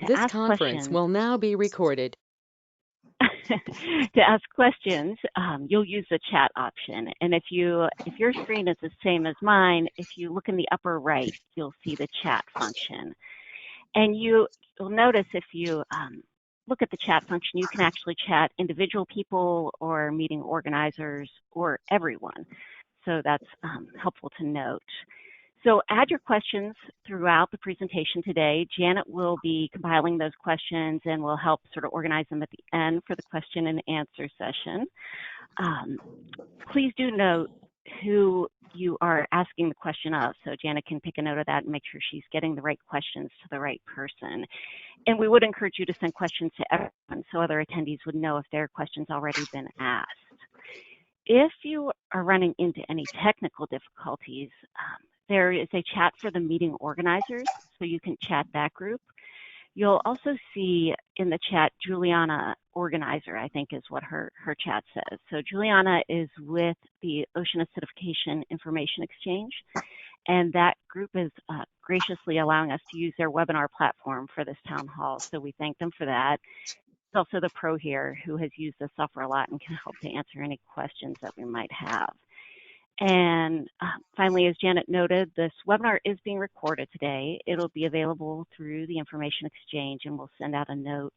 This conference will now be recorded. To ask questions, you'll use the chat option. And if your screen is the same as mine, if you look in the upper right, you'll see the chat function. And you'll notice if you look at the chat function, you can actually chat individual people or meeting organizers or everyone. So that's helpful to note. So add your questions throughout the presentation today. Janet will be compiling those questions and will help sort of organize them at the end for the question and answer session. Please do note who you are asking the question of, so Janet can take a note of that and make sure she's getting the right questions to the right person. And we would encourage you to send questions to everyone so other attendees would know if their question's already been asked. If you are running into any technical difficulties, there is a chat for the meeting organizers, so you can chat that group. You'll also see in the chat Juliana Organizer, I think is what her chat says. So Juliana is with the Ocean Acidification Information Exchange, and that group is graciously allowing us to use their webinar platform for this town hall, so we thank them for that. There's also the pro here who has used the software a lot and can help to answer any questions that we might have. And finally, as Janet noted, this webinar is being recorded today. It'll be available through the Information Exchange, and we'll send out a note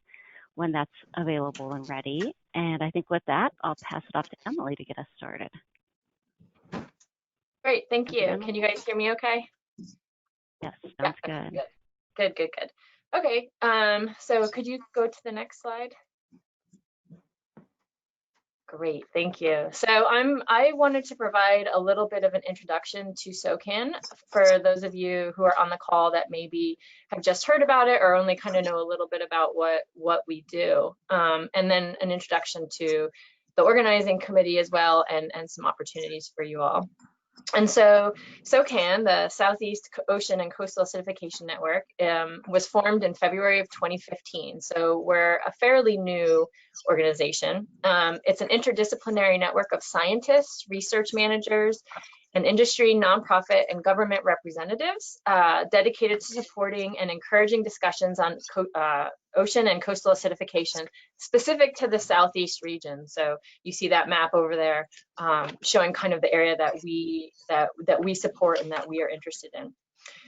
when that's available and ready. And I think with that, I'll pass it off to Emily to get us started. Great, thank you. Can you guys hear me okay? Yes, sounds good. Good. Okay, so could you go to the next slide? Great, thank you. So I wanted to provide a little bit of an introduction to SOCAN for those of you who are on the call that maybe have just heard about it or only kind of know a little bit about what we do. And then an introduction to the organizing committee as well and some opportunities for you all. And so SOCAN, the Southeast Ocean and Coastal Acidification Network, was formed in February of 2015. So we're a fairly new organization. It's an interdisciplinary network of scientists, research managers, and industry, nonprofit, and government representatives dedicated to supporting and encouraging discussions on ocean and coastal acidification specific to the Southeast region. So you see that map over there showing kind of the area that we support and that we are interested in.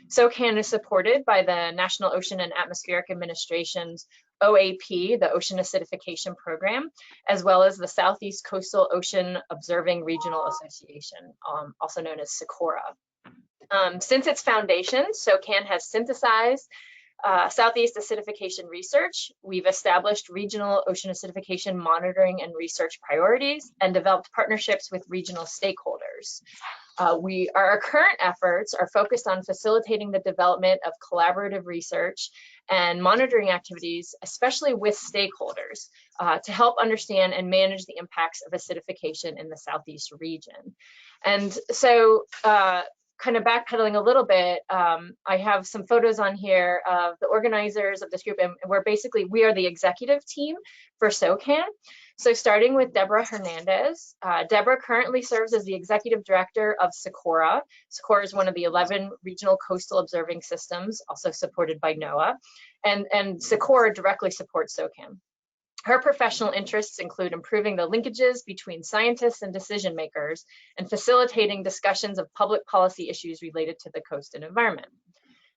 SOCAN is supported by the National Ocean and Atmospheric Administration's OAP, the Ocean Acidification Program, as well as the Southeast Coastal Ocean Observing Regional Association, also known as SECOORA. Since its foundation, SOCAN has synthesized Southeast acidification research. We've established regional ocean acidification monitoring and research priorities and developed partnerships with regional stakeholders. Our current efforts are focused on facilitating the development of collaborative research and monitoring activities, especially with stakeholders, to help understand and manage the impacts of acidification in the Southeast region. And so, kind of backpedaling a little bit, I have some photos on here of the organizers of this group, and we are the executive team for SOCAN. So starting with Deborah Hernandez. Deborah currently serves as the executive director of SECOORA. SECOORA is one of the 11 regional coastal observing systems, also supported by NOAA, and SECOORA directly supports SOCAN. Her professional interests include improving the linkages between scientists and decision makers and facilitating discussions of public policy issues related to the coast and environment.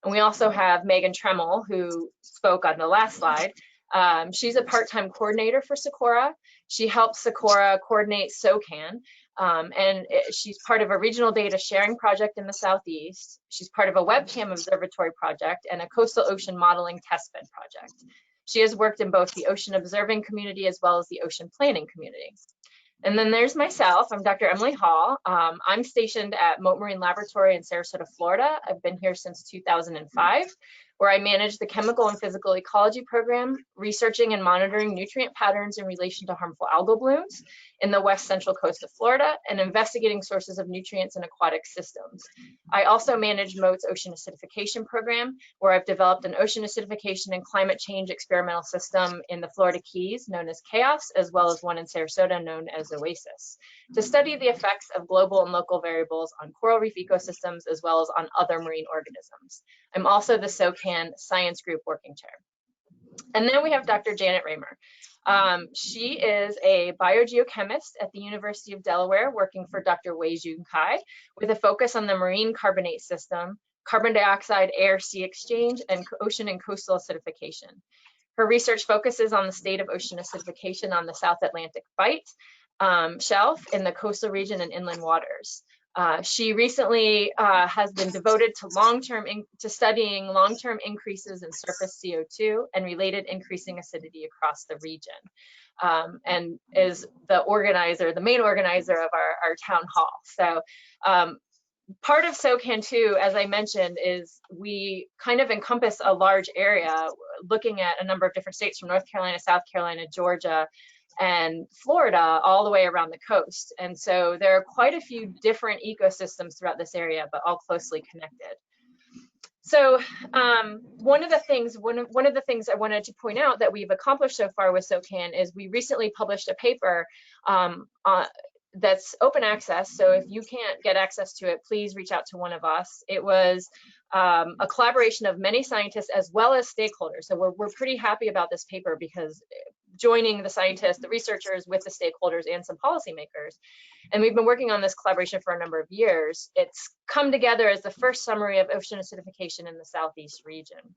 And we also have Megan Tremmel, who spoke on the last slide. She's a part-time coordinator for SECOORA. She helps SECOORA coordinate SOCAN, and she's part of a regional data sharing project in the Southeast. She's part of a webcam observatory project and a coastal ocean modeling testbed project. She has worked in both the ocean observing community as well as the ocean planning community. And then there's myself. I'm Dr. Emily Hall. I'm stationed at Mote Marine Laboratory in Sarasota, Florida. I've been here since 2005, where I manage the Chemical and Physical Ecology program, researching and monitoring nutrient patterns in relation to harmful algal blooms in the west central coast of Florida, and investigating sources of nutrients in aquatic systems. I also manage Mote's Ocean Acidification program, where I've developed an ocean acidification and climate change experimental system in the Florida Keys, known as CHAOS, as well as one in Sarasota, known as OASIS, to study the effects of global and local variables on coral reef ecosystems, as well as on other marine organisms. I'm also the SOCAN Science Group Working Chair. And then we have Dr. Janet Raymer. She is a biogeochemist at the University of Delaware, working for Dr. Wei-Jun Kai, with a focus on the marine carbonate system, carbon dioxide air-sea exchange, and ocean and coastal acidification. Her research focuses on the state of ocean acidification on the South Atlantic Bight shelf in the coastal region and inland waters. She recently has been devoted to studying long-term increases in surface CO2 and related increasing acidity across the region, and is the main organizer of our town hall. So part of SOCAN too, as I mentioned, is we kind of encompass a large area, looking at a number of different states from North Carolina, South Carolina, Georgia, and Florida, all the way around the coast. And so there are quite a few different ecosystems throughout this area, but all closely connected. So one of the things I wanted to point out that we've accomplished so far with SOCAN is we recently published a paper that's open access. So if you can't get access to it, please reach out to one of us. It was a collaboration of many scientists as well as stakeholders. So we're pretty happy about this paper, because joining the scientists, the researchers with the stakeholders and some policymakers. And we've been working on this collaboration for a number of years. It's come together as the first summary of ocean acidification in the Southeast region.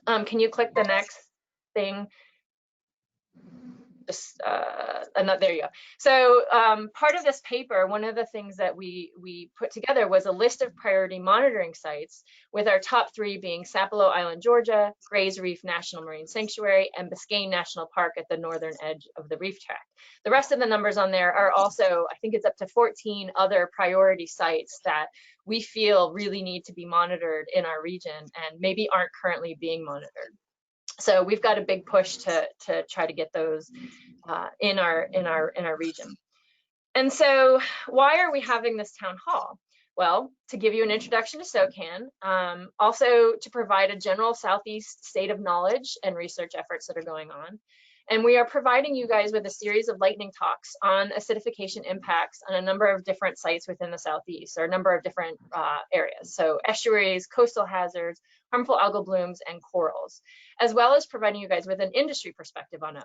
Can you click the next thing? There you go. So part of this paper, one of the things that we put together was a list of priority monitoring sites, with our top 3 being Sapelo Island, Georgia, Gray's Reef National Marine Sanctuary, and Biscayne National Park at the northern edge of the reef tract. The rest of the numbers on there are also, I think it's up to 14 other priority sites that we feel really need to be monitored in our region and maybe aren't currently being monitored. So we've got a big push to try to get those in our region. And so why are we having this town hall? Well, to give you an introduction to SOCAN, also to provide a general Southeast state of knowledge and research efforts that are going on. And we are providing you guys with a series of lightning talks on acidification impacts on a number of different sites within the Southeast, or a number of different areas. So estuaries, coastal hazards, harmful algal blooms, and corals, as well as providing you guys with an industry perspective on OA.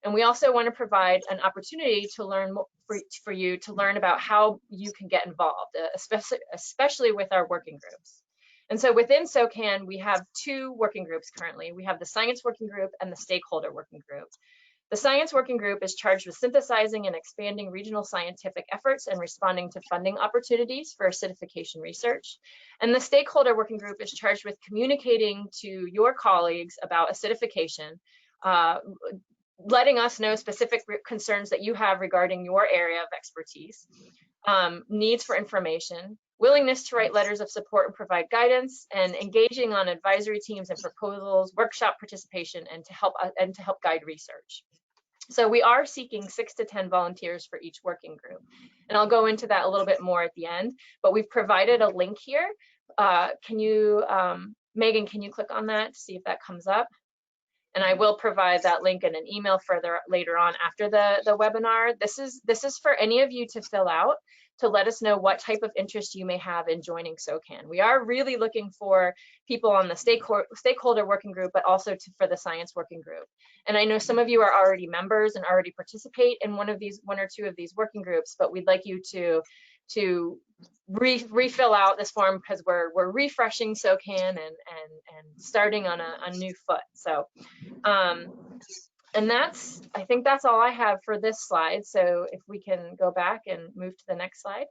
And we also want to provide an opportunity to learn for you to learn about how you can get involved, especially with our working groups. And so within SOCAN, we have 2 working groups currently. We have the science working group and the stakeholder working group. The science working group is charged with synthesizing and expanding regional scientific efforts and responding to funding opportunities for acidification research. And the stakeholder working group is charged with communicating to your colleagues about acidification, letting us know specific concerns that you have regarding your area of expertise, needs for information, willingness to write letters of support and provide guidance, and engaging on advisory teams and proposals, workshop participation, and to help guide research. So we are seeking 6 to 10 volunteers for each working group. And I'll go into that a little bit more at the end, but we've provided a link here. Megan, can you click on that to see if that comes up? And I will provide that link in an email later on after the webinar. This is for any of you to fill out, to let us know what type of interest you may have in joining SOCAN. We are really looking for people on the stakeholder working group, but also for the science working group. And I know some of you are already members and already participate in one or 2 of these working groups, but we'd like you to refill out this form, because we're refreshing SOCAN and starting on a new foot. So and I think that's all I have for this slide. So if we can go back and move to the next slide.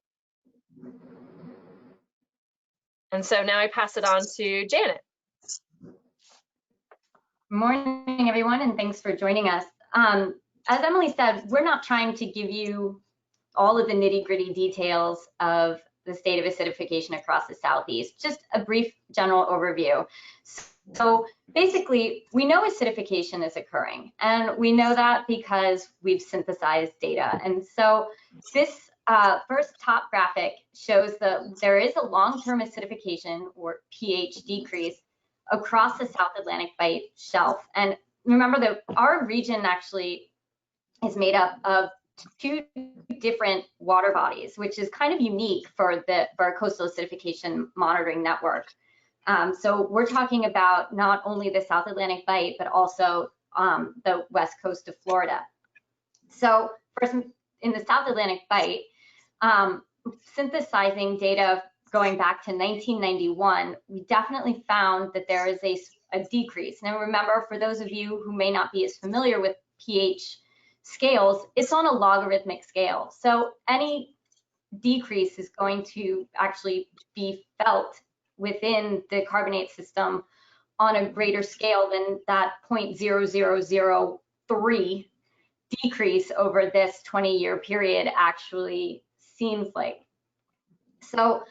And so now I pass it on to Janet. Morning, everyone, and thanks for joining us. As Emily said, we're not trying to give you all of the nitty-gritty details of the state of acidification across the Southeast, just a brief general overview. So basically, we know acidification is occurring, and we know that because we've synthesized data. And so this first top graphic shows that there is a long-term acidification, or pH decrease, across the South Atlantic Bight shelf. And remember that our region actually is made up of 2 different water bodies, which is kind of unique for our coastal acidification monitoring network. So we're talking about not only the South Atlantic Bight, but also the west coast of Florida. So first, in the South Atlantic Bight, synthesizing data going back to 1991, we definitely found that there is a decrease. Now remember, for those of you who may not be as familiar with pH scales, it's on a logarithmic scale. So any decrease is going to actually be felt within the carbonate system on a greater scale than that 0.0003 decrease over this 20-year period actually seems like. So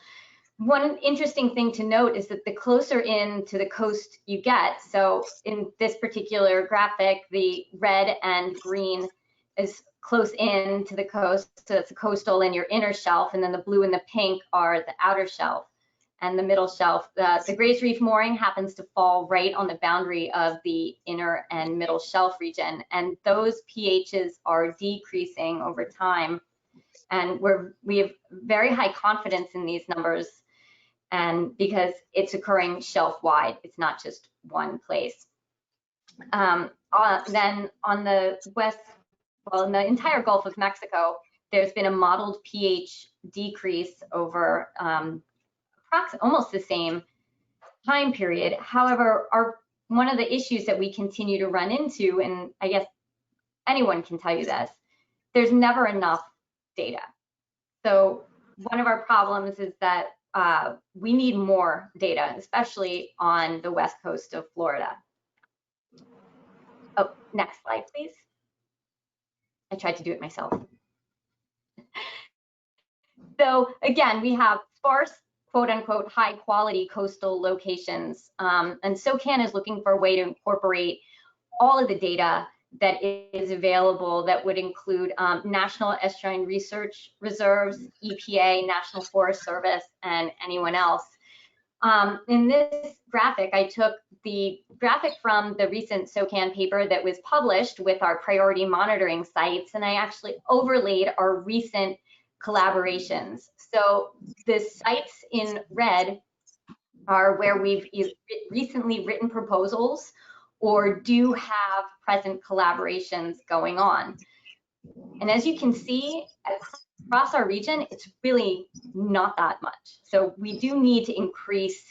one interesting thing to note is that the closer in to the coast you get, so in this particular graphic, the red and green is close in to the coast, so it's the coastal and your inner shelf, and then the blue and the pink are the outer shelf and the middle shelf. The Grays Reef mooring happens to fall right on the boundary of the inner and middle shelf region, and those pHs are decreasing over time, and we have very high confidence in these numbers, and because it's occurring shelf-wide, it's not just one place. Then on the west, well, in the entire Gulf of Mexico, there's been a modeled pH decrease over almost the same time period. However, one of the issues that we continue to run into, and I guess anyone can tell you this, there's never enough data. So one of our problems is that we need more data, especially on the west coast of Florida. Oh, next slide, please. I tried to do it myself. So again, we have sparse, quote unquote, high quality coastal locations. And SOCAN is looking for a way to incorporate all of the data that is available that would include National Estuarine Research Reserves, EPA, National Forest Service, and anyone else. In this graphic, I took the graphic from the recent SOCAN paper that was published with our priority monitoring sites, and I actually overlaid our recent collaborations. So the sites in red are where we've recently written proposals or do have present collaborations going on. And as you can see, across our region, it's really not that much. So we do need to increase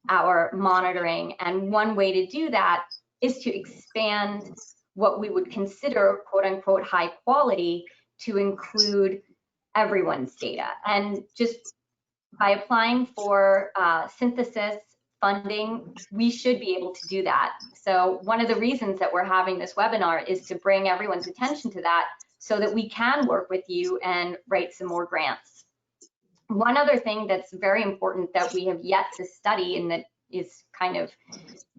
our monitoring. And one way to do that is to expand what we would consider, quote unquote, high quality to include everyone's data. And just by applying for synthesis funding, we should be able to do that. So one of the reasons that we're having this webinar is to bring everyone's attention to that so that we can work with you and write some more grants. One other thing that's very important that we have yet to study, and that is kind of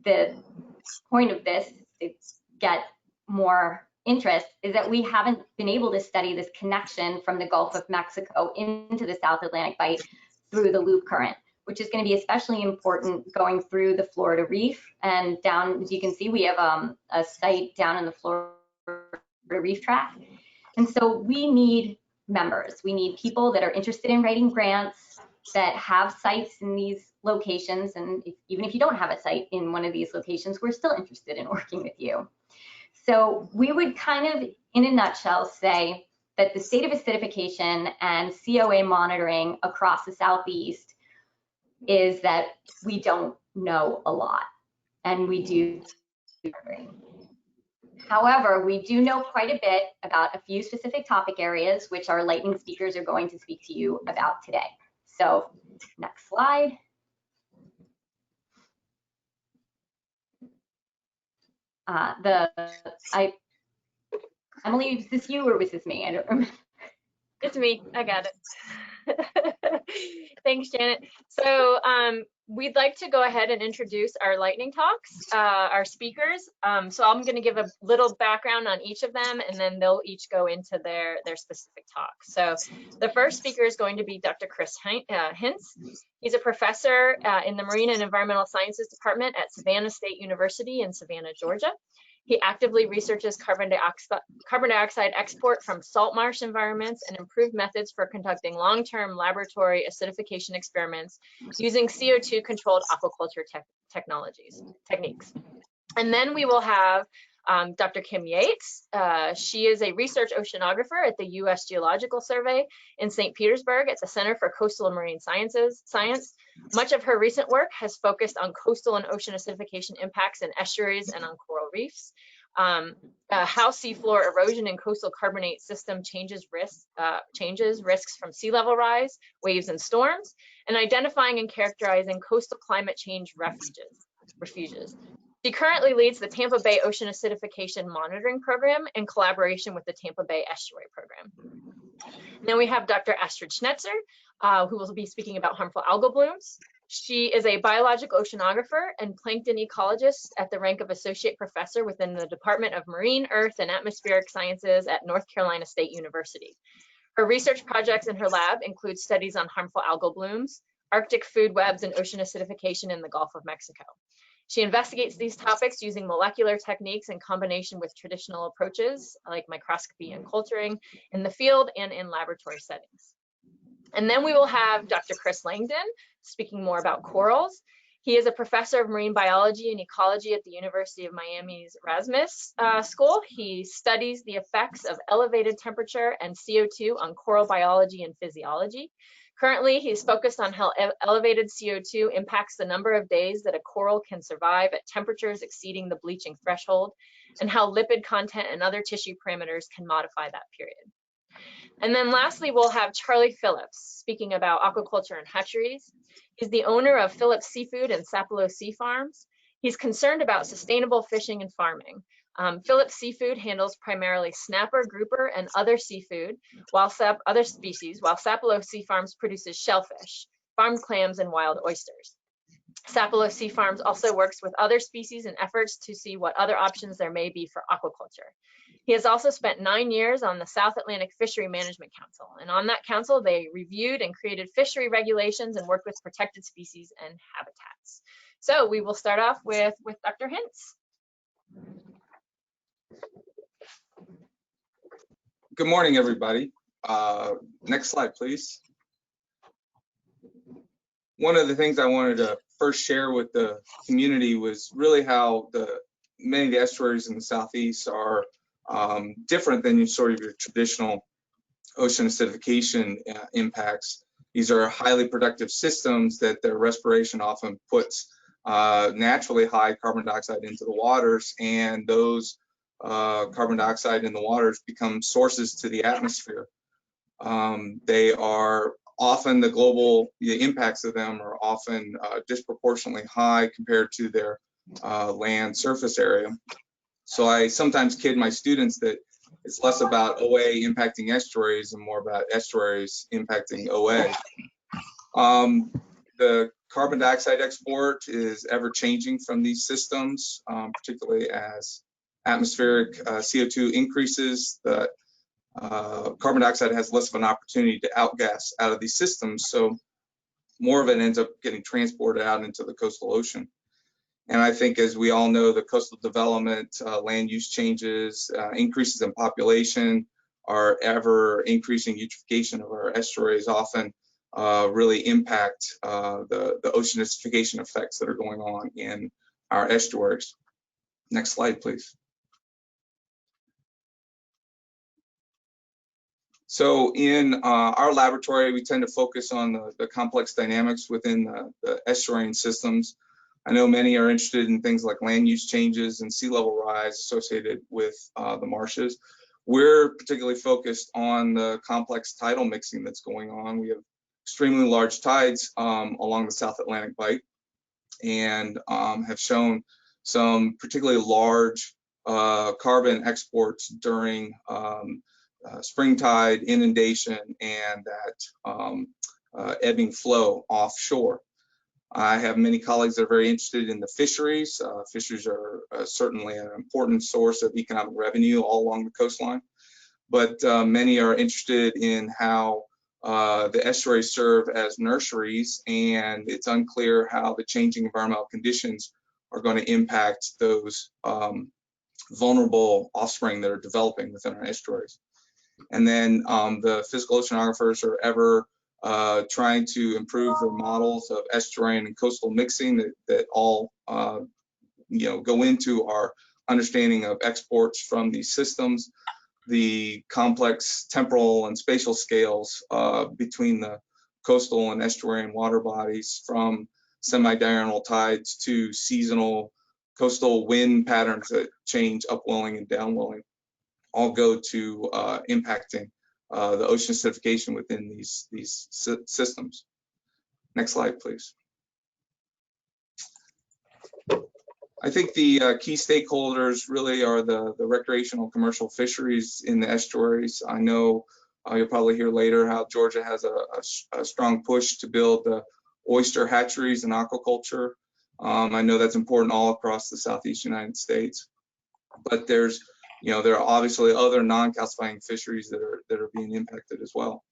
the point of this to get more interest, is that we haven't been able to study this connection from the Gulf of Mexico into the South Atlantic Bight through the loop current, which is going to be especially important going through the Florida Reef. And down, as you can see, we have a site down in the Florida Reef tract. And so we need members. We need people that are interested in writing grants, that have sites in these locations. And even if you don't have a site in one of these locations, we're still interested in working with you. So we would kind of, in a nutshell, say that the state of acidification and COA monitoring across the Southeast is that we don't know a lot, and we do. However, we do know quite a bit about a few specific topic areas, which our lightning speakers are going to speak to you about today. So next slide. Emily, is this you or was this me? I don't remember. It's me. I got it. Thanks, Janet. So we'd like to go ahead and introduce our lightning talks, our speakers. So I'm going to give a little background on each of them, and then they'll each go into their specific talk. So the first speaker is going to be Dr. Chris Hintz. He's a professor in the Marine and Environmental Sciences Department at Savannah State University in Savannah, Georgia. He actively researches carbon dioxide export from salt marsh environments and improved methods for conducting long-term laboratory acidification experiments using CO2-controlled aquaculture techniques. And then we will have Dr. Kim Yates. She is a research oceanographer at the U.S. Geological Survey in St. Petersburg at the Center for Coastal and Marine Science. Much of her recent work has focused on coastal and ocean acidification impacts in estuaries and on coral reefs, how seafloor erosion and coastal carbonate system changes risks from sea level rise, waves, and storms, and identifying and characterizing coastal climate change refuges. She currently leads the Tampa Bay Ocean Acidification Monitoring Program in collaboration with the Tampa Bay Estuary Program. And then we have Dr. Astrid Schnetzer, who will be speaking about harmful algal blooms. She is a biological oceanographer and plankton ecologist at the rank of associate professor within the Department of Marine, Earth, and Atmospheric Sciences at North Carolina State University. Her research projects in her lab include studies on harmful algal blooms, Arctic food webs, and ocean acidification in the Gulf of Mexico. She investigates these topics using molecular techniques in combination with traditional approaches like microscopy and culturing in the field and in laboratory settings. And then we will have Dr. Chris Langdon speaking more about corals. He is a professor of marine biology and ecology at the University of Miami's Erasmus School. He studies the effects of elevated temperature and CO2 on coral biology and physiology. Currently, he's focused on how elevated CO2 impacts the number of days that a coral can survive at temperatures exceeding the bleaching threshold, and how lipid content and other tissue parameters can modify that period. And then lastly, we'll have Charlie Phillips speaking about aquaculture and hatcheries. He's the owner of Phillips Seafood and Sapelo Sea Farms. He's concerned about sustainable fishing and farming. Phillips Seafood handles primarily snapper, grouper, and other seafood, while Sapelo Sea Farms produces shellfish, farmed clams, and wild oysters. Sapelo Sea Farms also works with other species in efforts to see what other options there may be for aquaculture. He has also spent 9 years on the South Atlantic Fishery Management Council, and on that council, they reviewed and created fishery regulations and worked with protected species and habitats. So we will start off with Dr. Hintz. Good morning, everybody. Next slide, please. One of the things I wanted to first share with the community was really how many of the estuaries in the Southeast are different than your traditional ocean acidification impacts. These are highly productive systems that their respiration often puts naturally high carbon dioxide into the waters, and those carbon dioxide in the waters become sources to the atmosphere. They are often the impacts of them are often disproportionately high compared to their land surface area. So I sometimes kid my students that it's less about OA impacting estuaries and more about estuaries impacting OA. The carbon dioxide export is ever changing from these systems, particularly as atmospheric CO2 increases. The carbon dioxide has less of an opportunity to outgas out of these systems, so more of it ends up getting transported out into the coastal ocean. And I think, as we all know, the coastal development, land use changes, increases in population, our ever increasing eutrophication of our estuaries often really impact the ocean acidification effects that are going on in our estuaries. Next slide, please. So in our laboratory, we tend to focus on the complex dynamics within the estuarine systems. I know many are interested in things like land use changes and sea level rise associated with the marshes. We're particularly focused on the complex tidal mixing that's going on. We have extremely large tides along the South Atlantic Bight, and have shown some particularly large carbon exports during spring tide, inundation, and that ebbing flow offshore. I have many colleagues that are very interested in the fisheries. Fisheries are certainly an important source of economic revenue all along the coastline, but many are interested in how the estuaries serve as nurseries, and it's unclear how the changing environmental conditions are going to impact those vulnerable offspring that are developing within our estuaries. And then the physical oceanographers are ever trying to improve their models of estuarine and coastal mixing that all go into our understanding of exports from these systems, the complex temporal and spatial scales between the coastal and estuarine water bodies, from semi-diurnal tides to seasonal coastal wind patterns that change upwelling and downwelling, all go to impacting the ocean acidification within these systems. Next slide, please. I think the key stakeholders really are the recreational commercial fisheries in the estuaries. I know you'll probably hear later how Georgia has a strong push to build the oyster hatcheries and aquaculture. I know that's important all across the Southeast United States, but there are obviously other non-calcifying fisheries that are being impacted as well.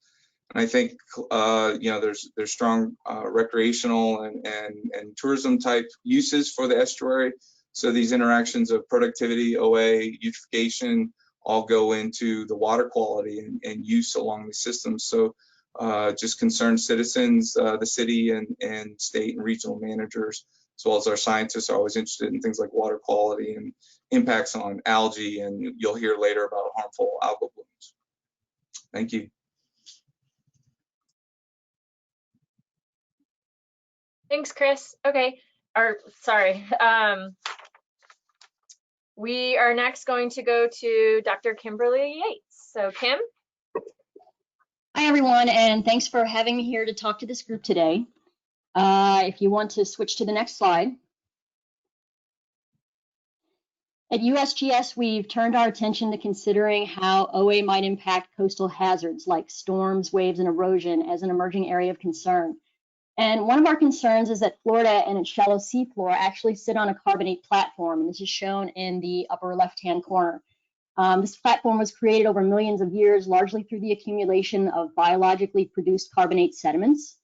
And I think there's strong recreational and tourism type uses for the estuary. So these interactions of productivity, OA, eutrophication all go into the water quality and use along the system. So just concerned citizens, the city and state and regional managers, as well as our scientists, are always interested in things like water quality and impacts on algae, and you'll hear later about harmful algal blooms. Thank you. Thanks, Chris. Okay, sorry. We are next going to go to Dr. Kimberly Yates. So Kim? Hi, everyone, and thanks for having me here to talk to this group today. If you want to switch to the next slide. At USGS, we've turned our attention to considering how OA might impact coastal hazards like storms, waves, and erosion as an emerging area of concern. And one of our concerns is that Florida and its shallow seafloor actually sit on a carbonate platform, and this is shown in the upper left-hand corner. This platform was created over millions of years, largely through the accumulation of biologically produced carbonate sediments.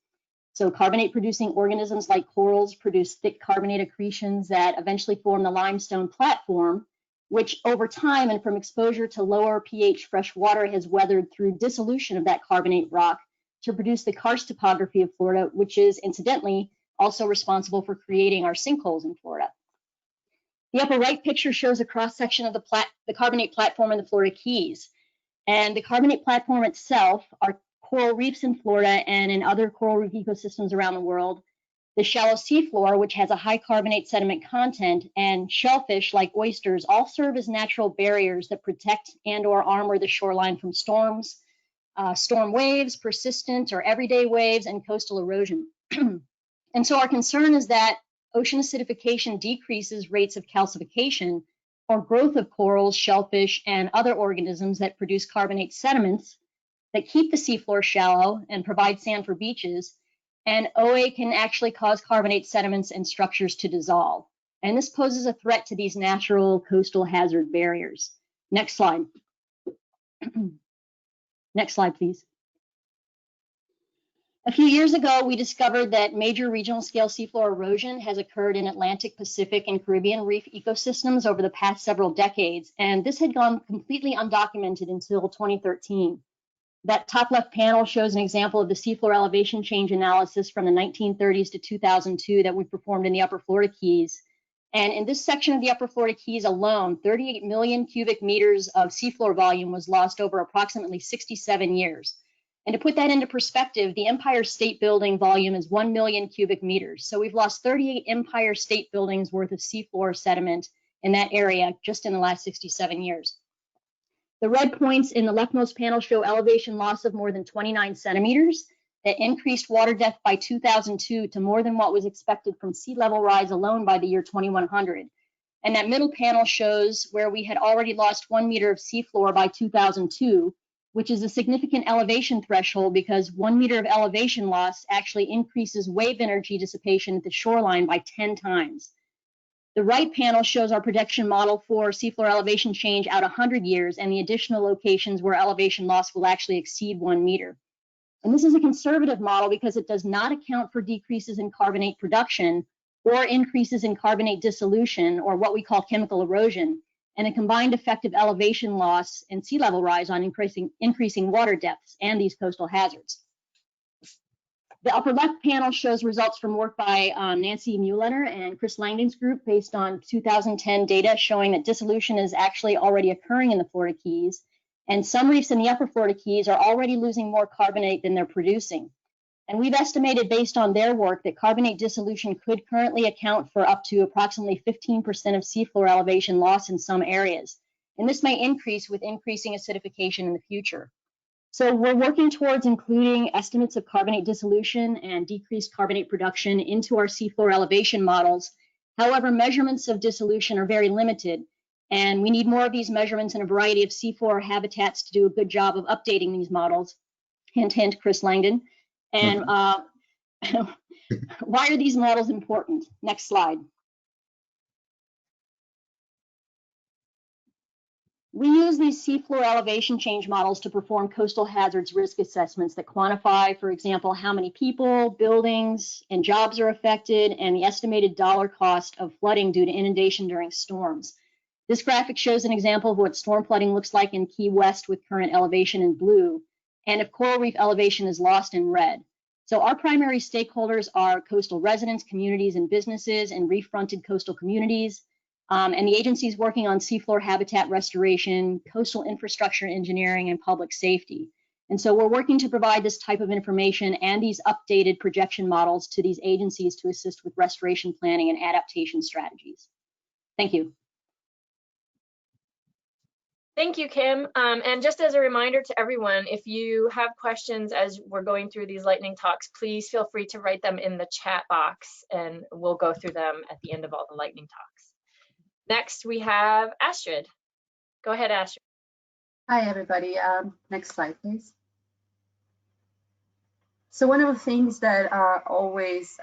So carbonate-producing organisms like corals produce thick carbonate accretions that eventually form the limestone platform, which over time and from exposure to lower pH fresh water has weathered through dissolution of that carbonate rock to produce the karst topography of Florida, which is incidentally also responsible for creating our sinkholes in Florida. The upper right picture shows a cross-section of the carbonate platform in the Florida Keys. And the carbonate platform itself are coral reefs in Florida and in other coral reef ecosystems around the world, the shallow seafloor, which has a high carbonate sediment content, and shellfish like oysters all serve as natural barriers that protect and/or armor the shoreline from storms, storm waves, persistent or everyday waves, and coastal erosion. And so our concern is that ocean acidification decreases rates of calcification or growth of corals, shellfish, and other organisms that produce carbonate sediments that keep the seafloor shallow and provide sand for beaches. And OA can actually cause carbonate sediments and structures to dissolve. And this poses a threat to these natural coastal hazard barriers. Next slide. Next slide, please. A few years ago, we discovered that major regional scale seafloor erosion has occurred in Atlantic, Pacific, and Caribbean reef ecosystems over the past several decades, and this had gone completely undocumented until 2013. That top left panel shows an example of the seafloor elevation change analysis from the 1930s to 2002 that we performed in the Upper Florida Keys. And in this section of the Upper Florida Keys alone, 38 million cubic meters of seafloor volume was lost over approximately 67 years. And to put that into perspective, the Empire State Building volume is 1 million cubic meters. So we've lost 38 Empire State Buildings worth of seafloor sediment in that area just in the last 67 years. The red points in the leftmost panel show elevation loss of more than 29 centimeters that increased water depth by 2002 to more than what was expected from sea level rise alone by the year 2100. And that middle panel shows where we had already lost 1 meter of seafloor by 2002, which is a significant elevation threshold because 1 meter of elevation loss actually increases wave energy dissipation at the shoreline by 10 times. The right panel shows our projection model for seafloor elevation change out 100 years and the additional locations where elevation loss will actually exceed 1 meter. And this is a conservative model because it does not account for decreases in carbonate production or increases in carbonate dissolution, or what we call chemical erosion. and a combined effect of elevation loss and sea level rise on increasing water depths and these coastal hazards. The upper left panel shows results from work by Nancy Muehlener and Chris Langdon's group based on 2010 data showing that dissolution is actually already occurring in the Florida Keys, and some reefs in the upper Florida Keys are already losing more carbonate than they're producing. And we've estimated based on their work that carbonate dissolution could currently account for up to approximately 15% of seafloor elevation loss in some areas. And this may increase with increasing acidification in the future. So we're working towards including estimates of carbonate dissolution and decreased carbonate production into our seafloor elevation models. However, measurements of dissolution are very limited, and we need more of these measurements in a variety of seafloor habitats to do a good job of updating these models. Hint, hint, Chris Langdon. And why are these models important? Next slide. We use these seafloor elevation change models to perform coastal hazards risk assessments that quantify, for example, how many people, buildings, and jobs are affected, and the estimated dollar cost of flooding due to inundation during storms. This graphic shows an example of what storm flooding looks like in Key West with current elevation in blue, and if coral reef elevation is lost in red. So our primary stakeholders are coastal residents, communities, and businesses, and reef-fronted coastal communities. And the agencies working on seafloor habitat restoration, coastal infrastructure engineering, and public safety. And so we're working to provide this type of information and these updated projection models to these agencies to assist with restoration planning and adaptation strategies. Thank you. Thank you, Kim. And just as a reminder to everyone, if you have questions as we're going through these lightning talks, please feel free to write them in the chat box and we'll go through them at the end of all the lightning talks. Next, we have Astrid. Go ahead, Astrid. Hi, everybody. Next slide, please. So one of the things that always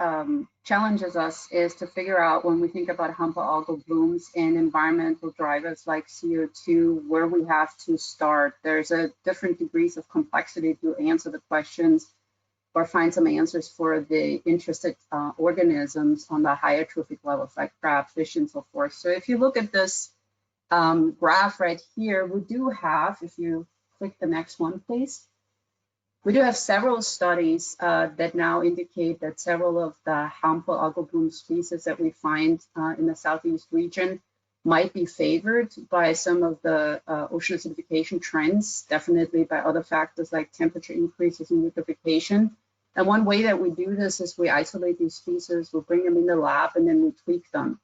challenges us is to figure out when we think about harmful algal blooms and environmental drivers like CO2, where we have to start. There's a different degrees of complexity to answer the questions or find some answers for the interested organisms on the higher trophic levels like crab, fish, and so forth. So if you look at this graph right here, we do have, if you click the next one, please, we do have several studies that now indicate that several of the harmful algal bloom species that we find in the Southeast region might be favored by some of the ocean acidification trends, definitely by other factors like temperature increases and eutrophication. And one way that we do this is we isolate these species, we'll bring them in the lab, and then we tweak them.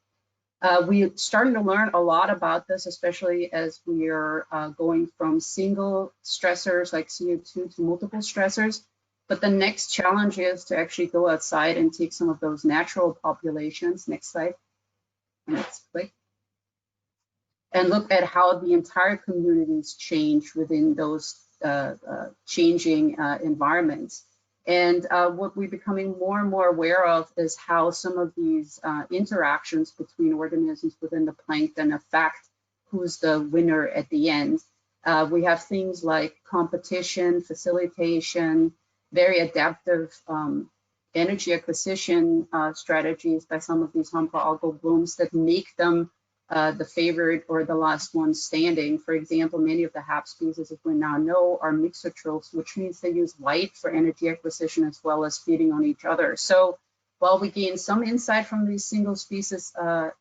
We're starting to learn a lot about this, especially as we are going from single stressors like CO2 to multiple stressors. But the next challenge is to actually go outside and take some of those natural populations. Next slide. Next click. And look at how the entire communities change within those changing environments. And what we're becoming more and more aware of is how some of these interactions between organisms within the plankton affect who's the winner at the end. We have things like competition, facilitation, very adaptive energy acquisition strategies by some of these harmful algal blooms that make them the favorite or the last one standing. For example, many of the HAP species, as we now know, are mixotrophs, which means they use light for energy acquisition as well as feeding on each other. So while we gain some insight from these single species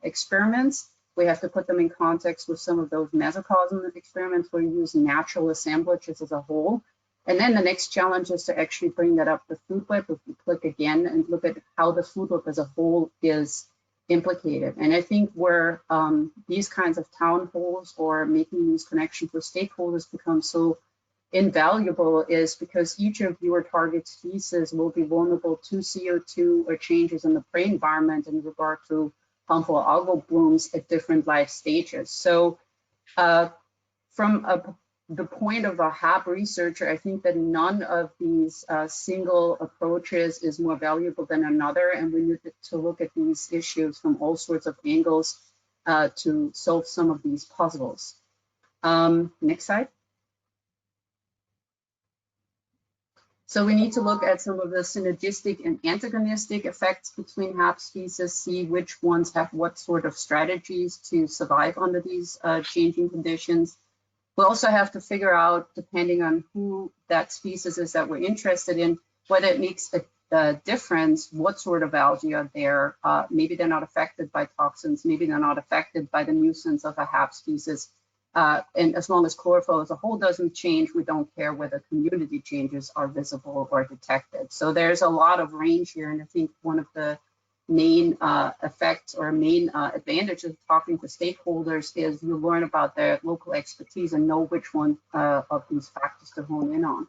experiments, we have to put them in context with some of those mesocosm experiments where you use natural assemblages as a whole. And then the next challenge is to actually bring that up the food web. If we click again and look at how the food web as a whole is implicated. And I think where these kinds of town halls or making these connections with stakeholders become so invaluable is because each of your target species will be vulnerable to CO2 or changes in the prey environment in regard to harmful algal blooms at different life stages. So from the point of a HAP researcher, I think that none of these single approaches is more valuable than another, and we need to look at these issues from all sorts of angles to solve some of these puzzles. Next slide. So we need to look at some of the synergistic and antagonistic effects between HAP species, see which ones have what sort of strategies to survive under these changing conditions. We also have to figure out, depending on who that species is that we're interested in, whether it makes a difference, what sort of algae are there. Maybe they're not affected by toxins, maybe they're not affected by the nuisance of a HAP species. And as long as chlorophyll as a whole doesn't change, we don't care whether community changes are visible or detected. So there's a lot of range here. And I think one of the main effects or main advantages of talking to stakeholders is you learn about their local expertise and know which one of these factors to hone in on.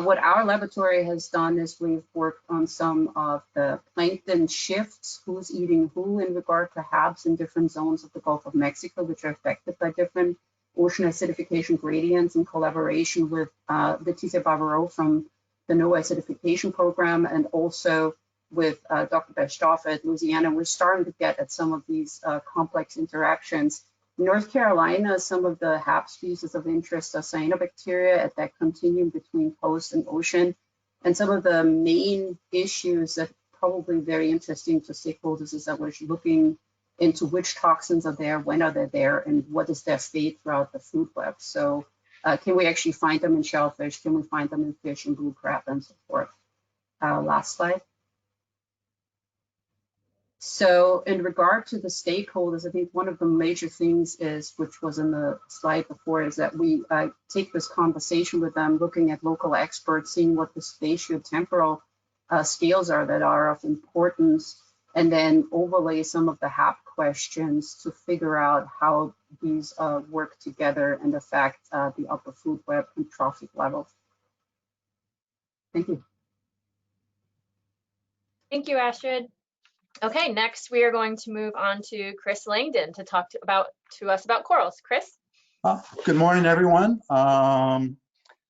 What our laboratory has done is we've worked on some of the plankton shifts, who's eating who in regard to HABs in different zones of the Gulf of Mexico, which are affected by different ocean acidification gradients, in collaboration with Laetitia Barbaro from the NOAA acidification program, and also with Dr. Besthoff at Louisiana. We're starting to get at some of these complex interactions. In North Carolina, some of the HAP species of interest are cyanobacteria at that continuum between coast and ocean. And some of the main issues that are probably very interesting to stakeholders is that we're looking into which toxins are there, when are they there, and what is their fate throughout the food web. So can we actually find them in shellfish? Can we find them in fish and blue crab and so forth? Last slide. So in regard to the stakeholders, I think one of the major things is, which was in the slide before, is that we take this conversation with them, looking at local experts, seeing what the spatio-temporal scales are that are of importance, and then overlay some of the HAP questions to figure out how these work together and affect the upper food web and trophic levels. Thank you. Thank you, Astrid. Okay, next we are going to move on to Chris Langdon to talk to us about corals. Chris? Good morning, everyone. I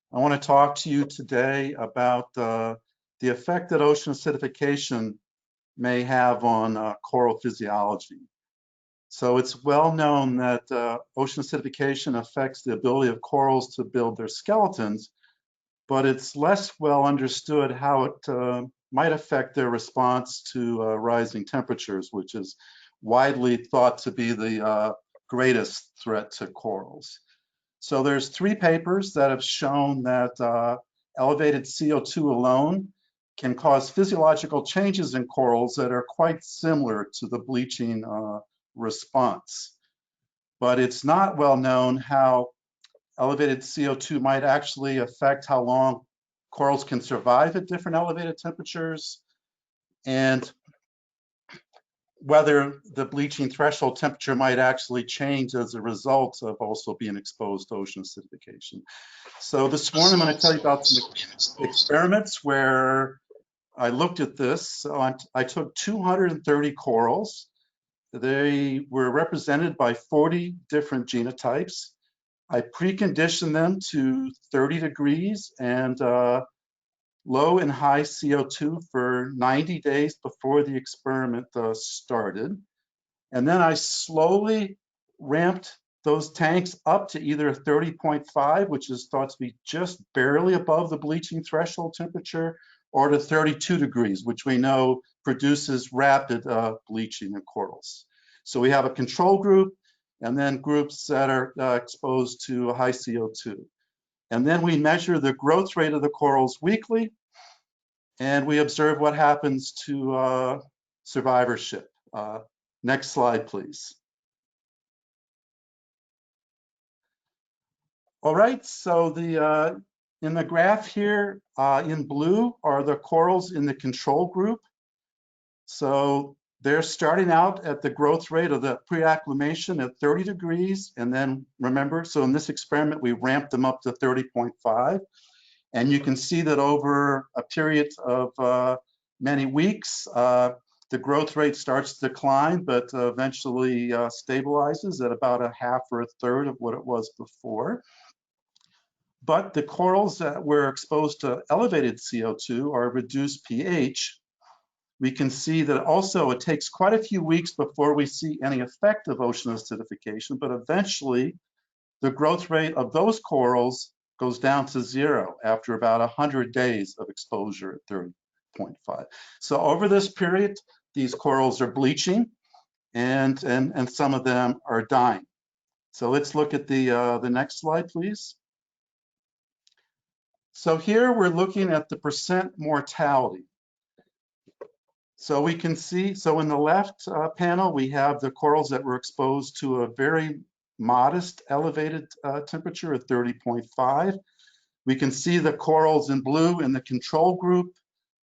want to talk to you today about the effect that ocean acidification may have on coral physiology. So it's well known that ocean acidification affects the ability of corals to build their skeletons, but it's less well understood how it might affect their response to rising temperatures, which is widely thought to be the greatest threat to corals. So there's 3 papers that have shown that elevated CO2 alone can cause physiological changes in corals that are quite similar to the bleaching response. But it's not well known how elevated CO2 might actually affect how long corals can survive at different elevated temperatures, and whether the bleaching threshold temperature might actually change as a result of also being exposed to ocean acidification. So this morning I'm going to tell you about some experiments where I looked at this. So I took 230 corals. They were represented by 40 different genotypes. I preconditioned them to 30 degrees and low and high CO2 for 90 days before the experiment started. And then I slowly ramped those tanks up to either 30.5, which is thought to be just barely above the bleaching threshold temperature, or to 32 degrees, which we know produces rapid bleaching in corals. So we have a control group and then groups that are exposed to high CO2. And then we measure the growth rate of the corals weekly, and we observe what happens to survivorship. Next slide, please. All right, so in the graph here, in blue are the corals in the control group. So they're starting out at the growth rate of the pre-acclimation at 30 degrees. And then remember, so in this experiment, we ramped them up to 30.5. And you can see that over a period of many weeks, the growth rate starts to decline, but eventually stabilizes at about a half or a third of what it was before. But the corals that were exposed to elevated CO2 or reduced pH, we can see that also it takes quite a few weeks before we see any effect of ocean acidification, but eventually the growth rate of those corals goes down to 0 after about 100 days of exposure at 30.5. So over this period, these corals are bleaching, and some of them are dying. So let's look at the next slide, please. So here we're looking at the percent mortality. So we can see, so in the left panel, we have the corals that were exposed to a very modest elevated temperature at 30.5. We can see the corals in blue in the control group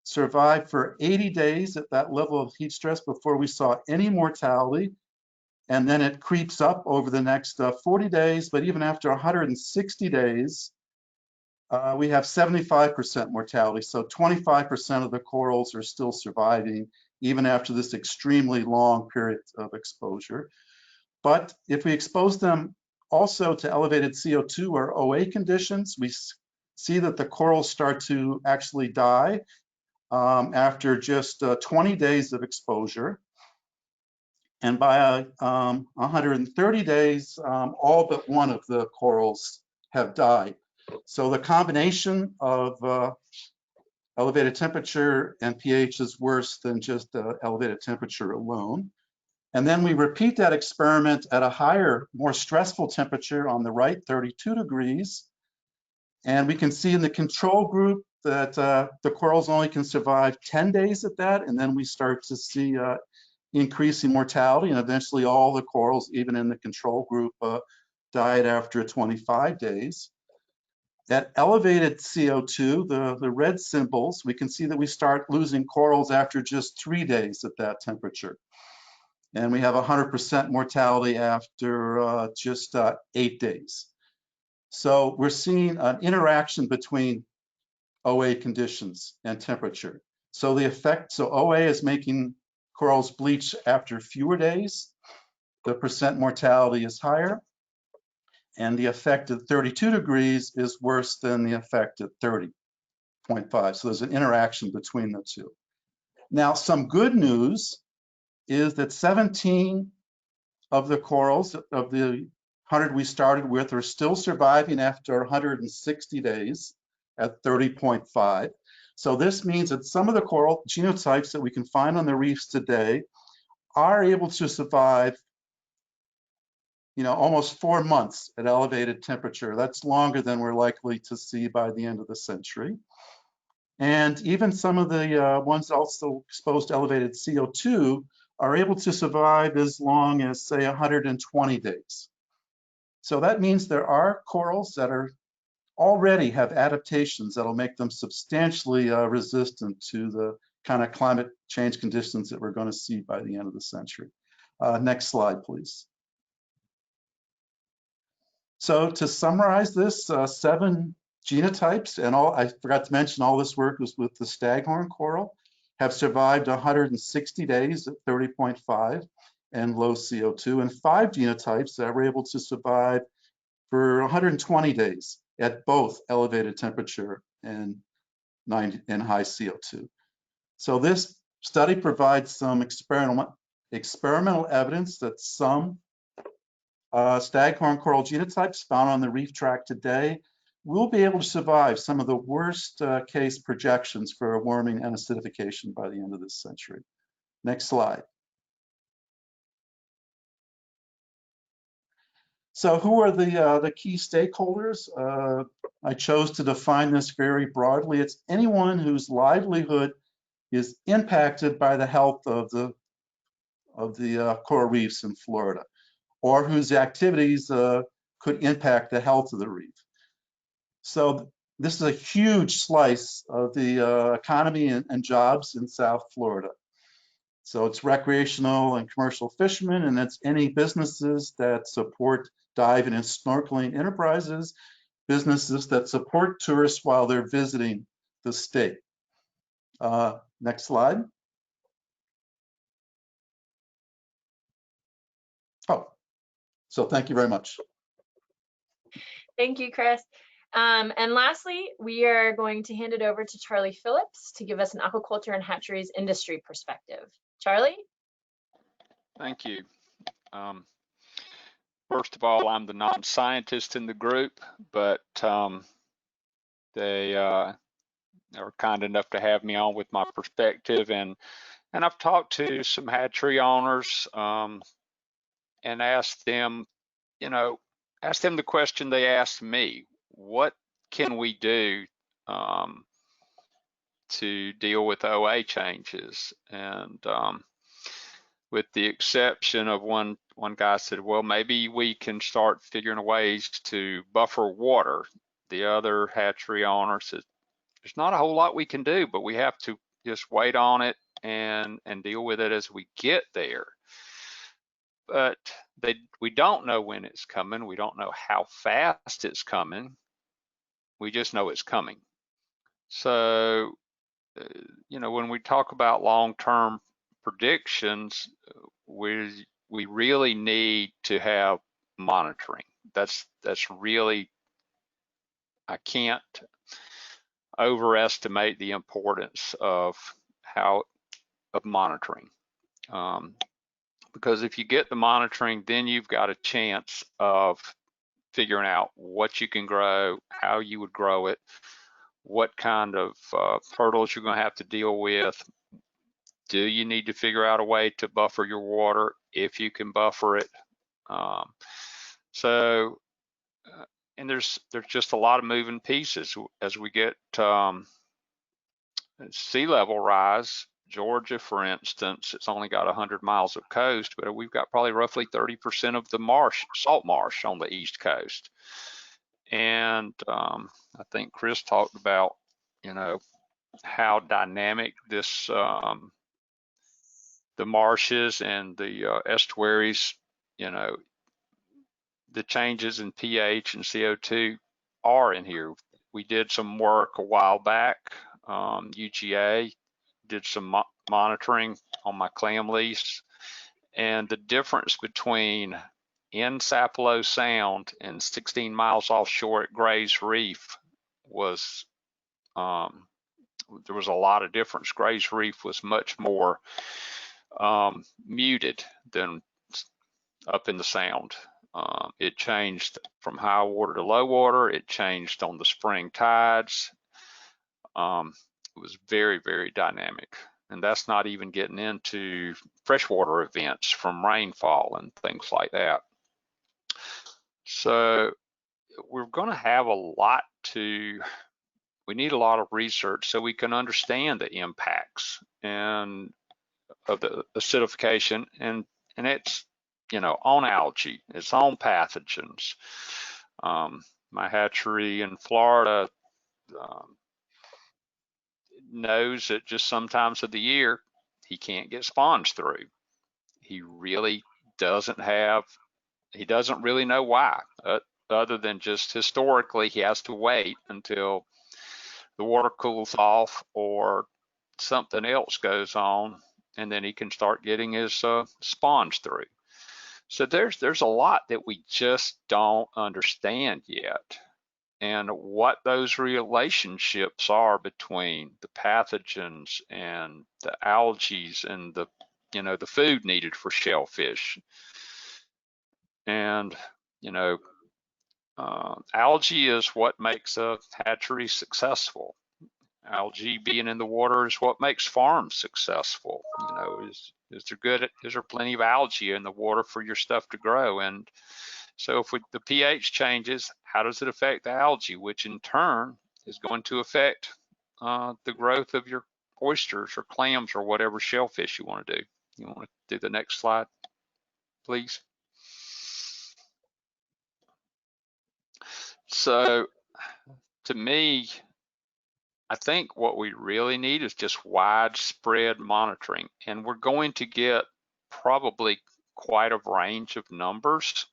survived for 80 days at that level of heat stress before we saw any mortality. And then it creeps up over the next 40 days, but even after 160 days, we have 75% mortality. So 25% of the corals are still surviving even after this extremely long period of exposure. But if we expose them also to elevated CO2 or OA conditions, we see that the corals start to actually die after just 20 days of exposure. And by 130 days, all but one of the corals have died. So the combination of elevated temperature and pH is worse than just elevated temperature alone. And then we repeat that experiment at a higher, more stressful temperature on the right, 32 degrees. And we can see in the control group that the corals only can survive 10 days at that. And then we start to see increasing mortality. And eventually all the corals, even in the control group, died after 25 days. At elevated CO2, the red symbols, we can see that we start losing corals after just 3 days at that temperature. And we have 100% mortality after just 8 days. So we're seeing an interaction between OA conditions and temperature. So the effect, so OA is making corals bleach after fewer days. The percent mortality is higher. And the effect at 32 degrees is worse than the effect at 30.5. So there's an interaction between the two. Now, some good news is that 17 of the corals of the 100 we started with are still surviving after 160 days at 30.5. So this means that some of the coral genotypes that we can find on the reefs today are able to survive, almost 4 months at elevated temperature. That's longer than we're likely to see by the end of the century. And even some of the ones also exposed to elevated CO2 are able to survive as long as, say, 120 days. So that means there are corals that are already have adaptations that'll make them substantially resistant to the kind of climate change conditions that we're going to see by the end of the century. Next slide, please. So to summarize this, 7 genotypes, and I forgot to mention all this work was with the staghorn coral, have survived 160 days at 30.5 and low CO2, and 5 genotypes that were able to survive for 120 days at both elevated temperature and high CO2. So this study provides some experimental evidence that some staghorn coral genotypes found on the reef track today will be able to survive some of the worst case projections for warming and acidification by the end of this century. Next slide. So who are the key stakeholders? I chose to define this very broadly. It's anyone whose livelihood is impacted by the health of the coral reefs in Florida, or whose activities could impact the health of the reef. So this is a huge slice of the economy and jobs in South Florida. So it's recreational and commercial fishermen, and it's any businesses that support diving and snorkeling enterprises, businesses that support tourists while they're visiting the state. Next slide. Oh, so thank you very much. Thank you, Chris. And lastly, we are going to hand it over to Charlie Phillips to give us an aquaculture and hatcheries industry perspective. Charlie? Thank you. First of all, I'm the non-scientist in the group, but They are kind enough to have me on with my perspective, and I've talked to some hatchery owners and asked them, asked them the question they asked me: what can we do to deal with OA changes? And with the exception of one guy said, well, maybe we can start figuring ways to buffer water. The other hatchery owner said, there's not a whole lot we can do, but we have to just wait on it and deal with it as we get there. But we don't know when it's coming. We don't know how fast it's coming. We just know it's coming. So, when we talk about long-term predictions, we really need to have monitoring. That's really, I can't overestimate the importance of monitoring. Because if you get the monitoring, then you've got a chance of figuring out what you can grow, how you would grow it, what kind of hurdles you're going to have to deal with. Do you need to figure out a way to buffer your water if you can buffer it? And there's just a lot of moving pieces as we get sea level rise. Georgia, for instance, it's only got 100 miles of coast, but we've got probably roughly 30% of the salt marsh on the east coast. And I think Chris talked about, how dynamic this the marshes and the estuaries, the changes in pH and CO2 are in here. We did some work a while back. UGA did some monitoring on my clam lease, and the difference between in Sapelo Sound and 16 miles offshore at Gray's Reef was, there was a lot of difference. Gray's Reef was much more muted than up in the Sound. It changed from high water to low water. It changed on the spring tides. It was very, very dynamic. And that's not even getting into freshwater events from rainfall and things like that. So we're going to have we need a lot of research so we can understand the impacts of the acidification, and it's, on algae, it's on pathogens. My hatchery in Florida knows that just sometimes of the year he can't get spawns through. He really doesn't really know why, other than just historically he has to wait until the water cools off or something else goes on, and then he can start getting his spawns through. So there's a lot that we just don't understand yet, and what those relationships are between the pathogens and the algae and the food needed for shellfish. And algae is what makes a hatchery successful. Algae being in the water is what makes farms successful. Is there plenty of algae in the water for your stuff to grow? And so if the pH changes, how does it affect the algae, which in turn is going to affect the growth of your oysters or clams or whatever shellfish you want to do. You want to do the next slide, please? So to me, I think what we really need is just widespread monitoring, and we're going to get probably quite a range of numbers.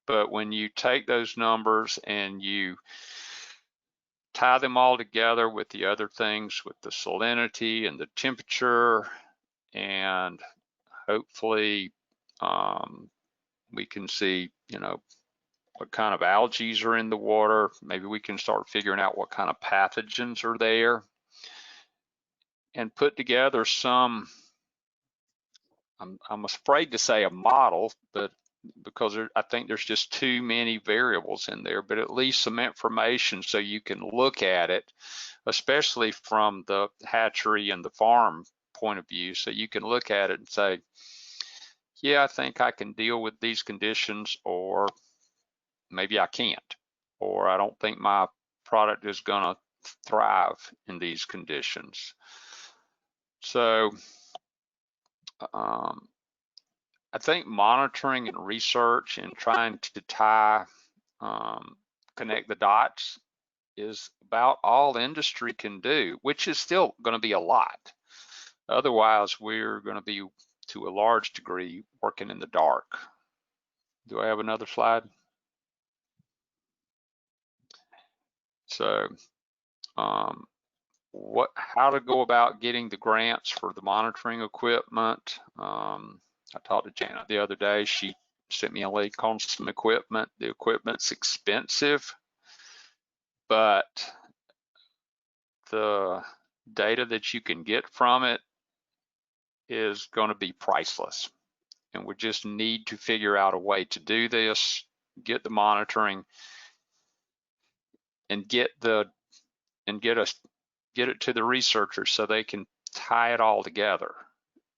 But when you take those numbers and you tie them all together with the other things, with the salinity and the temperature, and hopefully we can see, what kind of algae are in the water. Maybe we can start figuring out what kind of pathogens are there and put together some, I'm afraid to say a model, but because I think there's just too many variables in there, but at least some information so you can look at it, especially from the hatchery and the farm point of view, so you can look at it and say, yeah, I think I can deal with these conditions, or maybe I can't, or I don't think my product is going to thrive in these conditions. So I think monitoring and research and trying to connect the dots is about all industry can do, which is still going to be a lot. Otherwise, we're going to be, to a large degree, working in the dark. Do I have another slide? So how to go about getting the grants for the monitoring equipment. I talked to Janet the other day. She sent me a link on some equipment. The equipment's expensive, but the data that you can get from it is going to be priceless. And we just need to figure out a way to do this, get the monitoring, and get it to the researchers so they can tie it all together.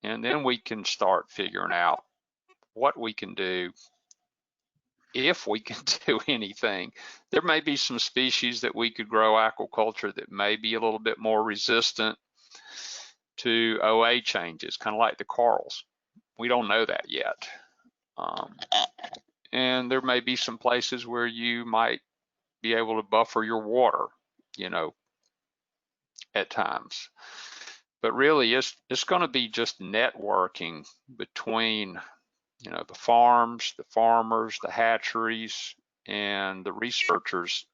And then we can start figuring out what we can do, if we can do anything. There may be some species that we could grow aquaculture that may be a little bit more resistant to OA changes, kind of like the corals. We don't know that yet. And there may be some places where you might be able to buffer your water, you know, at times. But really, it's going to be just networking between, you know, the farms, the farmers, the hatcheries, and the researchers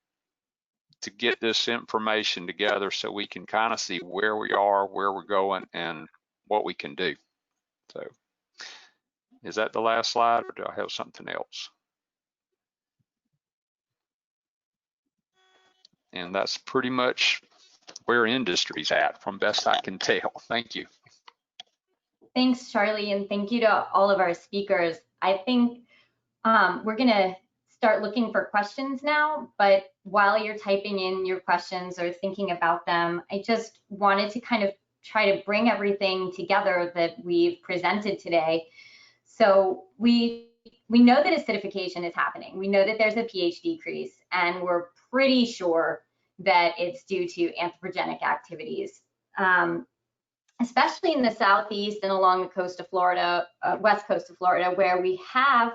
to get this information together so we can kind of see where we are, where we're going, and what we can do. So, is that the last slide, or do I have something else? And that's pretty much where industry's at, from best I can tell. Thank you. Thanks, Charlie, and thank you to all of our speakers. I think we're going to start looking for questions now, but while you're typing in your questions or thinking about them, I just wanted to kind of try to bring everything together that we've presented today. So we know that acidification is happening. We know that there's a pH decrease, and we're pretty sure that it's due to anthropogenic activities, especially in the southeast and along the coast of Florida, west coast of Florida, where we have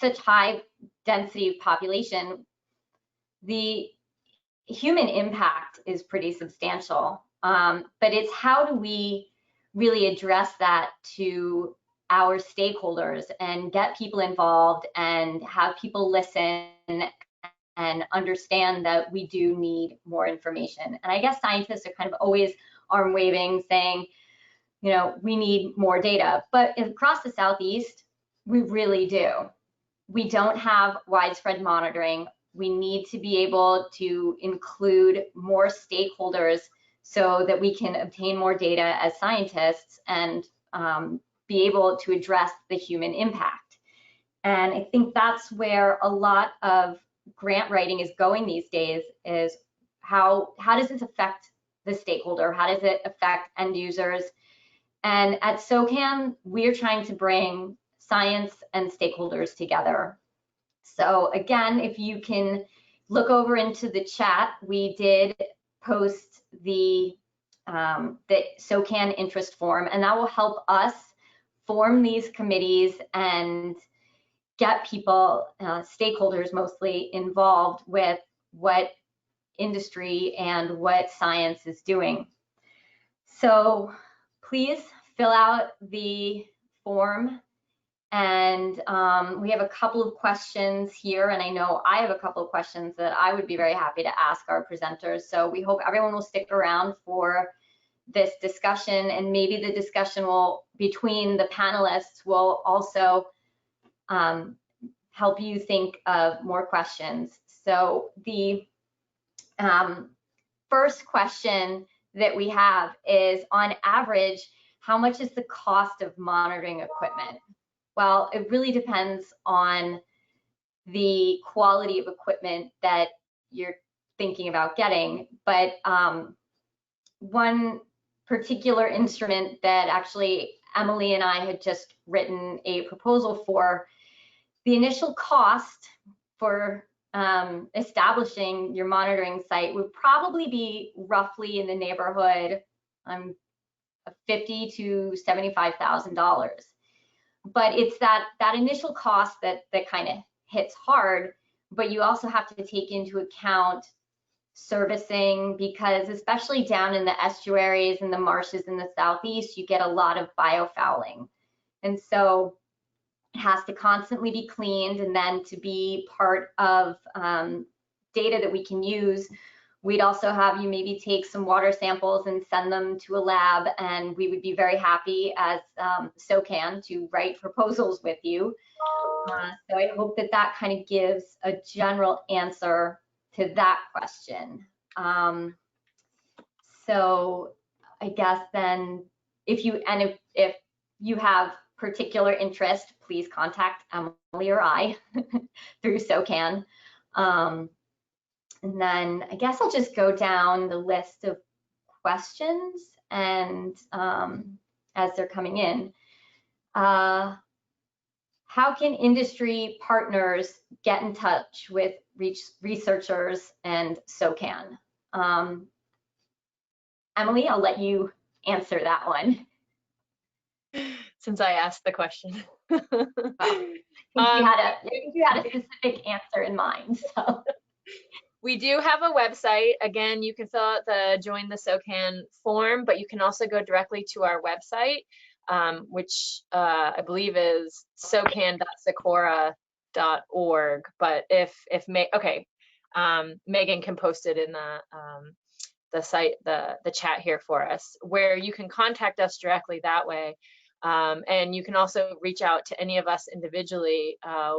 such high density of population. The human impact is pretty substantial, but it's how do we really address that to our stakeholders and get people involved and have people listen and understand that we do need more information. And I guess scientists are kind of always arm waving, saying, you know, we need more data. But across the Southeast, we really do. We don't have widespread monitoring. We need to be able to include more stakeholders so that we can obtain more data as scientists and be able to address the human impact. And I think that's where a lot of grant writing is going these days, is how does this affect the stakeholder? How does it affect end users? And at SOCAN, we're trying to bring science and stakeholders together. So again, if you can look over into the chat, we did post the SOCAN interest form, and that will help us form these committees and get people, stakeholders mostly, involved with what industry and what science is doing. So please fill out the form, and we have a couple of questions here, and I know I have a couple of questions that I would be very happy to ask our presenters. So we hope everyone will stick around for this discussion, and maybe the discussion will, between the panelists, will also help you think of more questions. So the first question that we have is, on average, how much is the cost of monitoring equipment? Well, it really depends on the quality of equipment that you're thinking about getting. But one particular instrument that actually Emily and I had just written a proposal for, the initial cost for establishing your monitoring site would probably be roughly in the neighborhood of $50,000 to $75,000. But it's that initial cost that kind of hits hard, but you also have to take into account servicing, because especially down in the estuaries and the marshes in the southeast, you get a lot of biofouling. And so it has to constantly be cleaned, and then to be part of data that we can use, we'd also have you maybe take some water samples and send them to a lab, and we would be very happy as SOCAN to write proposals with you. So I hope that that kind of gives a general answer to that question. So I guess then if you have particular interest, please contact Emily or I through SOCAN. And then I guess I'll just go down the list of questions and as they're coming in. How can industry partners get in touch with researchers and SOCAN? Emily, I'll let you answer that one. Since I asked the question. I think you had a specific answer in mind. So. We do have a website. Again, you can fill out the Join the SOCAN form, but you can also go directly to our website, which I believe is socan.secoora.org. But Megan can post it in the site, the chat here for us, where you can contact us directly that way. And you can also reach out to any of us individually.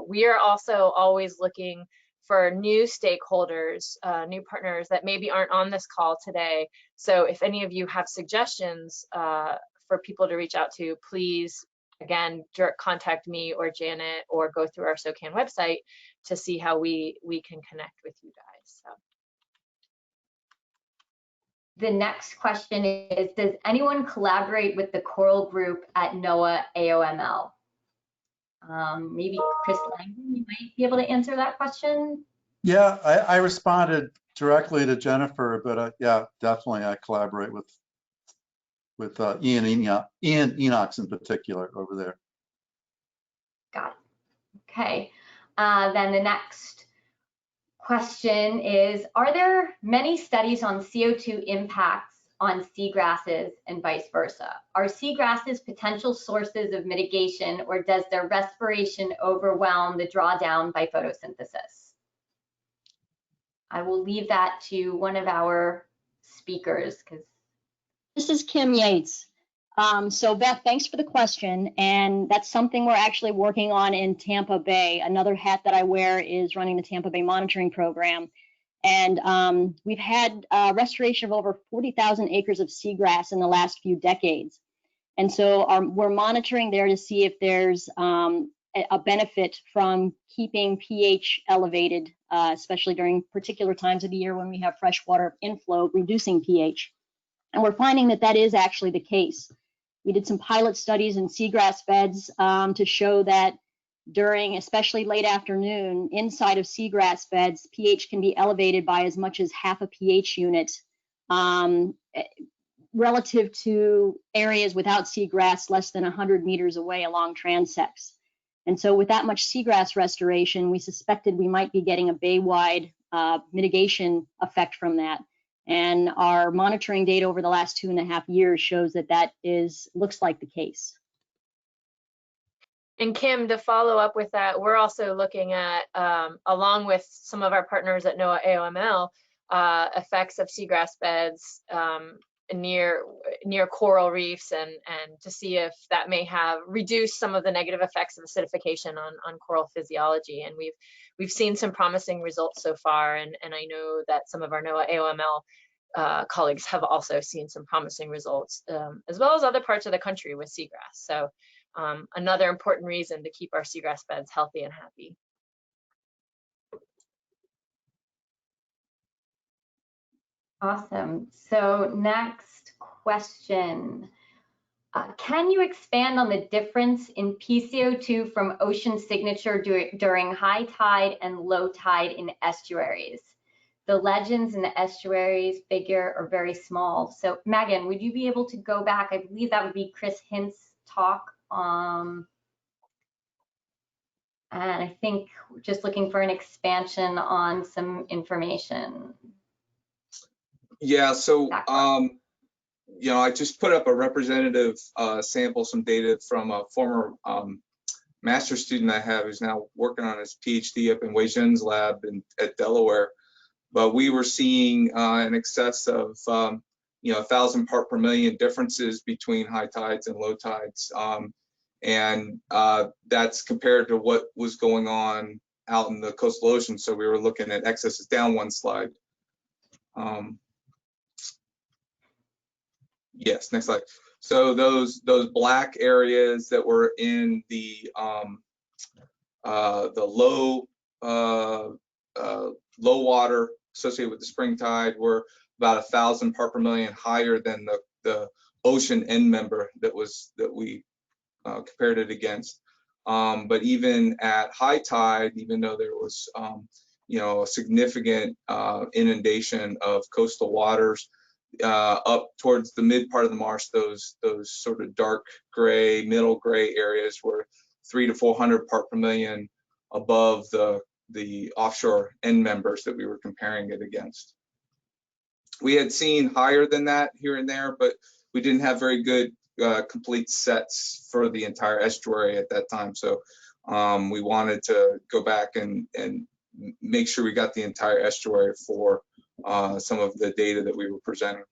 We are also always looking for new stakeholders, new partners that maybe aren't on this call today. So if any of you have suggestions for people to reach out to, please, again, direct contact me or Janet, or go through our SOCAN website to see how we can connect with you guys. So. The next question is, does anyone collaborate with the coral group at NOAA AOML? Maybe Chris Langdon, you might be able to answer that question. Yeah, I responded directly to Jennifer, but yeah, definitely I collaborate with Ian Enox in particular over there. Got it. Okay. Then the next question is, are there many studies on CO2 impacts on seagrasses and vice versa? Are seagrasses potential sources of mitigation, or does their respiration overwhelm the drawdown by photosynthesis? I will leave that to one of our speakers. This is Kim Yates. So Beth, thanks for the question. And that's something we're actually working on in Tampa Bay. Another hat that I wear is running the Tampa Bay monitoring program. And we've had restoration of over 40,000 acres of seagrass in the last few decades. And so we're monitoring there to see if there's a benefit from keeping pH elevated, especially during particular times of the year when we have freshwater inflow, reducing pH. And we're finding that that is actually the case. We did some pilot studies in seagrass beds to show that during especially late afternoon, inside of seagrass beds, pH can be elevated by as much as half a pH unit relative to areas without seagrass less than 100 meters away along transects. And so with that much seagrass restoration, we suspected we might be getting a bay-wide mitigation effect from that. And our monitoring data over the last 2.5 years shows that that looks like the case. And Kim, to follow up with that, we're also looking at, along with some of our partners at NOAA AOML, effects of seagrass beds near coral reefs, and to see if that may have reduced some of the negative effects of acidification on coral physiology. And we've seen some promising results so far, and I know that some of our NOAA AOML colleagues have also seen some promising results, as well as other parts of the country with seagrass. So another important reason to keep our seagrass beds healthy and happy. Awesome. So next question. Can you expand on the difference in PCO2 from ocean signature during high tide and low tide in estuaries? The legends in the estuaries figure are very small. So Megan, would you be able to go back? I believe that would be Chris Hint's talk. And I think just looking for an expansion on some information. Yeah, so you know, I just put up a representative sample, some data from a former master's student I have who's now working on his PhD up in Wei Zhen's lab at Delaware. But we were seeing in excess of you know, 1,000 part per million differences between high tides and low tides, and that's compared to what was going on out in the coastal ocean. So we were looking at excesses down one slide. Yes, next slide. So those black areas that were in the low water associated with the spring tide were about 1,000 part per million higher than the ocean end member that we compared it against. But even at high tide, even though there was you know, a significant inundation of coastal waters, up towards the mid part of the marsh, those sort of dark gray, middle gray areas were 300 to 400 part per million above the offshore end members that we were comparing it against. We had seen higher than that here and there, but we didn't have very good complete sets for the entire estuary at that time. So we wanted to go back and make sure we got the entire estuary for some of the data that we were presenting.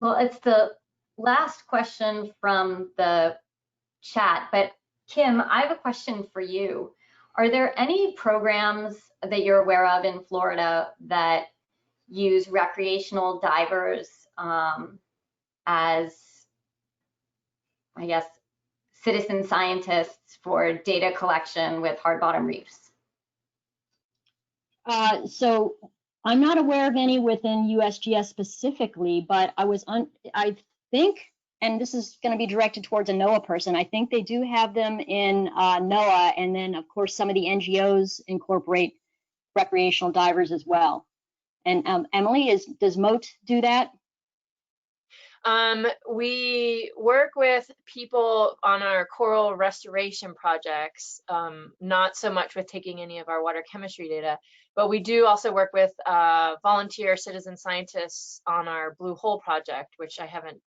Well, it's the last question from the chat, but Kim, I have a question for you. Are there any programs that you're aware of in Florida that use recreational divers as, I guess, citizen scientists for data collection with hard bottom reefs? So I'm not aware of any within USGS specifically, but I think, and this is going to be directed towards a NOAA person, I think they do have them in NOAA, and then of course some of the NGOs incorporate recreational divers as well. And Emily, does MOTE do that? We work with people on our coral restoration projects, not so much with taking any of our water chemistry data, but we do also work with volunteer citizen scientists on our Blue Hole project, which I haven't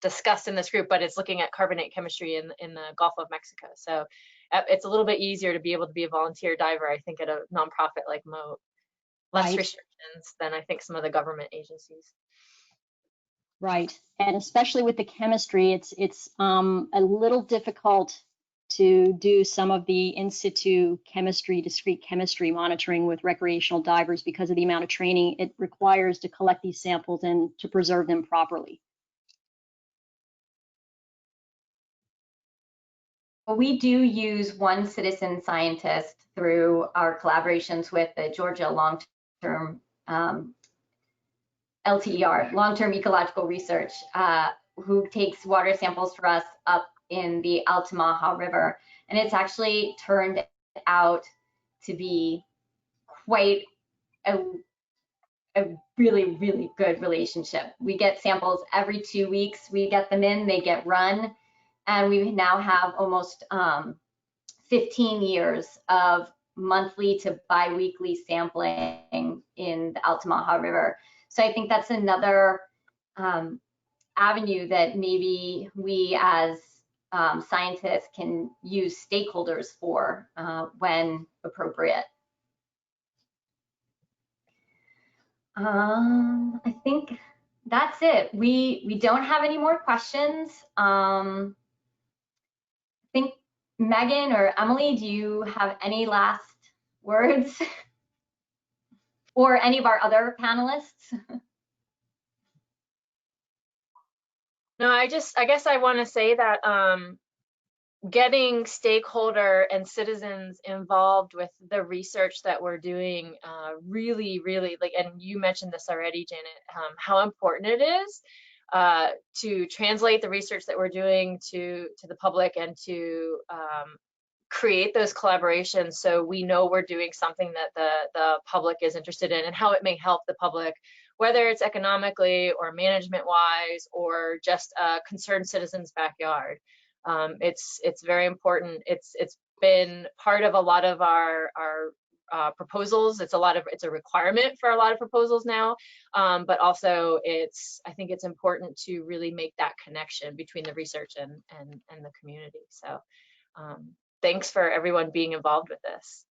discussed in this group, but it's looking at carbonate chemistry in the Gulf of Mexico. So it's a little bit easier to be able to be a volunteer diver, I think, at a nonprofit like MOTE. Less Right. restrictions than I think some of the government agencies. Right, and especially with the chemistry, it's a little difficult to do some of the in situ chemistry, discrete chemistry monitoring with recreational divers because of the amount of training it requires to collect these samples and to preserve them properly. Well, we do use one citizen scientist through our collaborations with the Georgia long-term LTER, long-term ecological research, who takes water samples for us up in the Altamaha River. And it's actually turned out to be quite a really, really good relationship. We get samples every 2 weeks. We get them in, they get run. And we now have almost 15 years of monthly to bi-weekly sampling in the Altamaha River. So I think that's another avenue that maybe we as scientists can use stakeholders for when appropriate. I think that's it. We don't have any more questions. I think Megan or Emily, do you have any last words? or any of our other panelists? No, I guess I want to say that getting stakeholder and citizens involved with the research that we're doing really, like, and you mentioned this already, Janet, how important it is to translate the research that we're doing to the public and to create those collaborations so we know we're doing something that the public is interested in and how it may help the public, whether it's economically or management wise or just a concerned citizen's backyard. It's very important. It's been part of a lot of our proposals. It's a requirement for a lot of proposals now, but also I think it's important to really make that connection between the research and the community. So thanks for everyone being involved with this.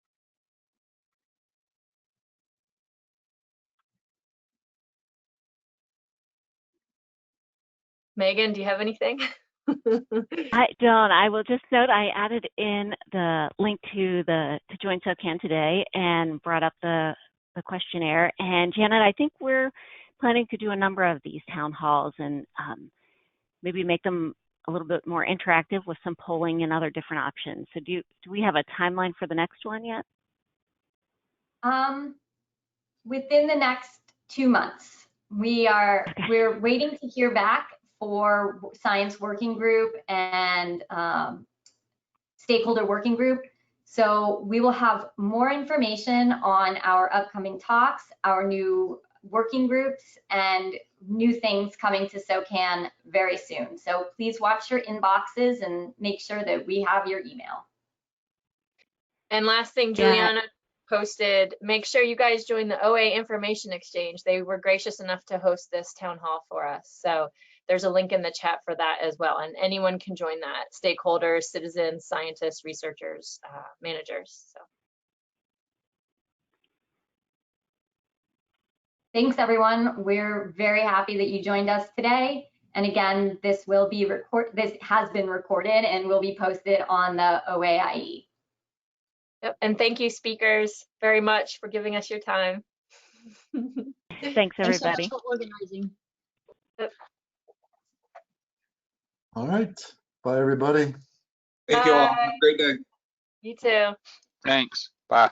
Megan, do you have anything? I don't. I will just note I added in the link to join SOCAN today and brought up the questionnaire. And Janet, I think we're planning to do a number of these town halls and maybe make them a little bit more interactive with some polling and other different options. So do we have a timeline for the next one yet? Within the next 2 months. We're waiting to hear back for science working group and stakeholder working group. So we will have more information on our upcoming talks, our new working groups, and new things coming to SOCAN very soon. So please watch your inboxes and make sure that we have your email. And last thing, Juliana posted, make sure you guys join the OA Information Exchange. They were gracious enough to host this town hall for us. So there's a link in the chat for that as well. And anyone can join that, stakeholders, citizens, scientists, researchers, managers. So. Thanks, everyone. We're very happy that you joined us today. And again, this has been recorded and will be posted on the OAIE. Yep. And thank you, speakers, very much for giving us your time. Thanks, everybody. Thanks so much for organizing. Yep. All right. Bye, everybody. Thank you all. Have a great day. You too. Thanks. Bye.